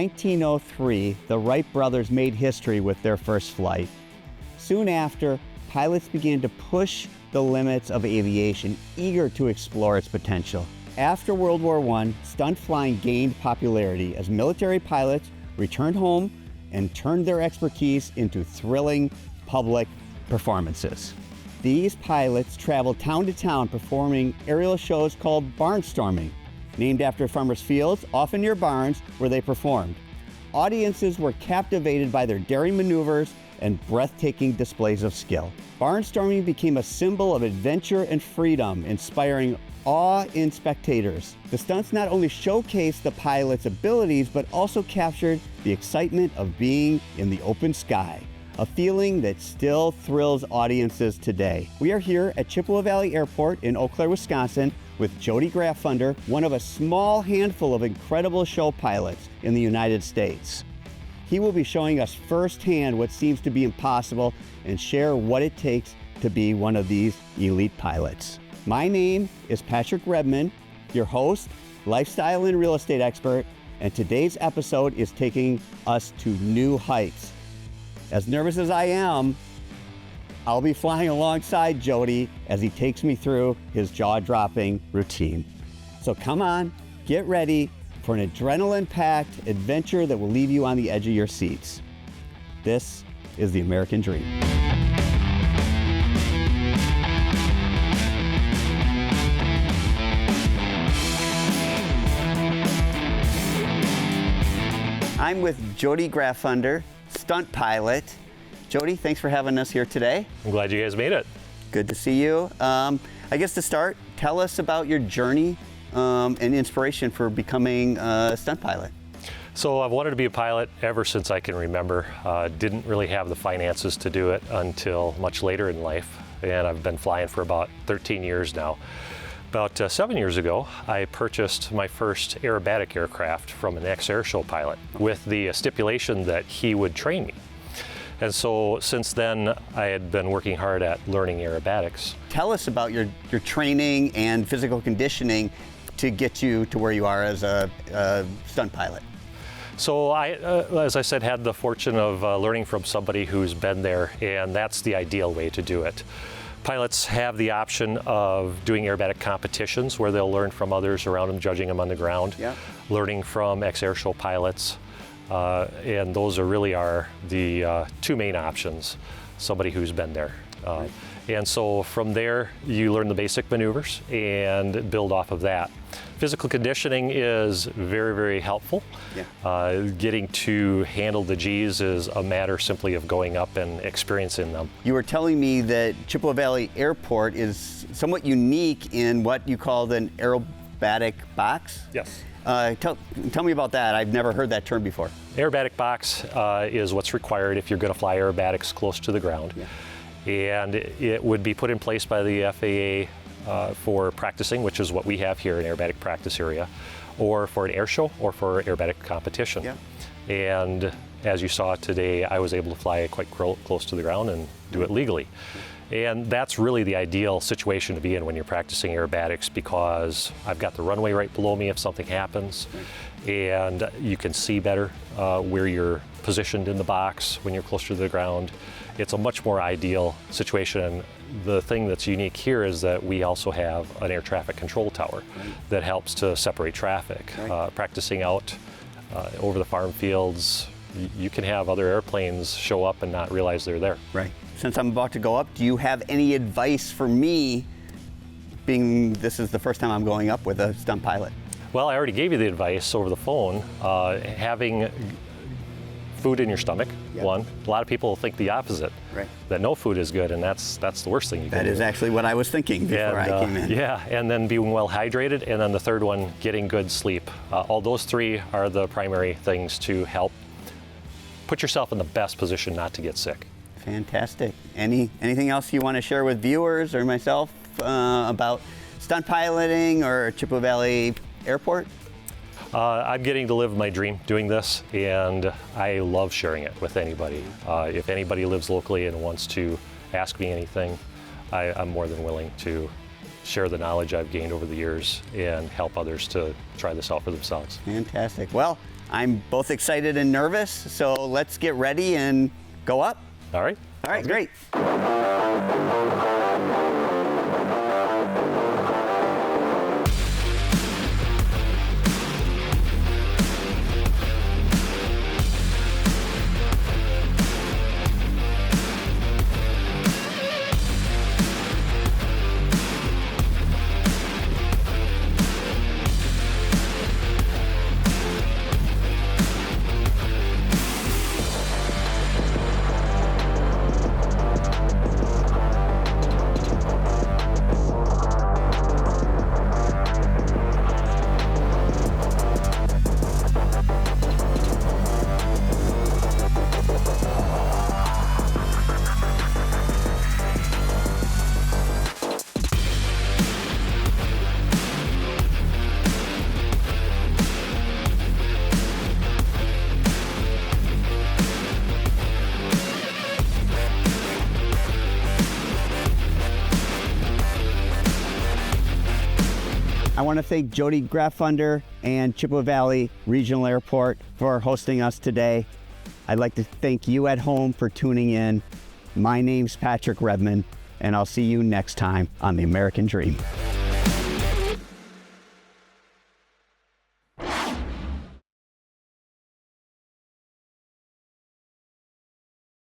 1903, the Wright brothers made history with their first flight. Soon after, pilots began to push the limits of aviation, eager to explore its potential. After World War I, stunt flying gained popularity as military pilots returned home and turned their expertise into thrilling public performances. These pilots traveled town to town performing aerial shows called barnstorming, named after farmers' fields, often near barns, where they performed. Audiences were captivated by their daring maneuvers and breathtaking displays of skill. Barnstorming became a symbol of adventure and freedom, inspiring awe in spectators. The stunts not only showcased the pilot's abilities, but also captured the excitement of being in the open sky, a feeling that still thrills audiences today. We are here at Chippewa Valley Airport in Eau Claire, Wisconsin, with Jodi Graffunder, one of a small handful of incredible show pilots in the United States. He will be showing us firsthand what seems to be impossible and share what it takes to be one of these elite pilots. My name is Patrick Rebman, your host, lifestyle and real estate expert, and today's episode is taking us to new heights. As nervous as I am, I'll be flying alongside Jodi as he takes me through his jaw-dropping routine. So come on, get ready for an adrenaline-packed adventure that will leave you on the edge of your seats. This is the American Dream. I'm with Jodi Graffunder, stunt pilot. Jodi, thanks for having us here today. I'm glad you guys made it. Good to see you. I guess to start, tell us about your journey and inspiration for becoming a stunt pilot. So I've wanted to be a pilot ever since I can remember. Didn't really have the finances to do it until much later in life, and I've been flying for about 13 years now. About 7 years ago, I purchased my first aerobatic aircraft from an ex-air show pilot with the stipulation that he would train me. And so since then, I had been working hard at learning aerobatics. Tell us about your training and physical conditioning to get you to where you are as a stunt pilot. So I, as I said, had the fortune of learning from somebody who's been there, and that's the ideal way to do it. Pilots have the option of doing aerobatic competitions where they'll learn from others around them, judging them on the ground, learning from ex-air show pilots, and those are really the two main options, somebody who's been there. And so from there, you learn the basic maneuvers and build off of that. Physical conditioning is very, very helpful. Getting to handle the G's is a matter simply of going up and experiencing them. You were telling me that Chippewa Valley Airport is somewhat unique in what you call an aerobatic box? Yes. Tell me about that. I've never heard that term before. Aerobatic box is what's required if you're going to fly aerobatics close to the ground. And it would be put in place by the FAA for practicing, which is what we have here in aerobatic practice area, or for an air show or for aerobatic competition. And as you saw today, I was able to fly quite close to the ground and do it legally. And that's really the ideal situation to be in when you're practicing aerobatics, because I've got the runway right below me if something happens, and you can see better where you're positioned in the box when you're closer to the ground. It's a much more ideal situation. And the thing that's unique here is that we also have an air traffic control tower that helps to separate traffic. Practicing out over the farm fields, you can have other airplanes show up and not realize they're there. Since I'm about to go up, do you have any advice for me, being this is the first time I'm going up with a stunt pilot? Well, I already gave you the advice over the phone. Having food in your stomach, one. A lot of people think the opposite, that no food is good, and that's the worst thing you can do. That is actually what I was thinking before I came in. And then being well hydrated, and then the third one, getting good sleep. All those three are the primary things to help put yourself in the best position not to get sick. Fantastic. Anything else you want to share with viewers or myself about stunt piloting or Chippewa Valley Airport? I'm getting to live my dream doing this, and I love sharing it with anybody. If anybody lives locally and wants to ask me anything, I'm more than willing to share the knowledge I've gained over the years and help others to try this out for themselves. Fantastic. Well, I'm both excited and nervous, so let's get ready and go up. All right. All right, great. I want to thank Jodi Graffunder and Chippewa Valley Regional Airport for hosting us today. I'd like to thank you at home for tuning in. My name's Patrick Rebman, and I'll see you next time on The American Dream.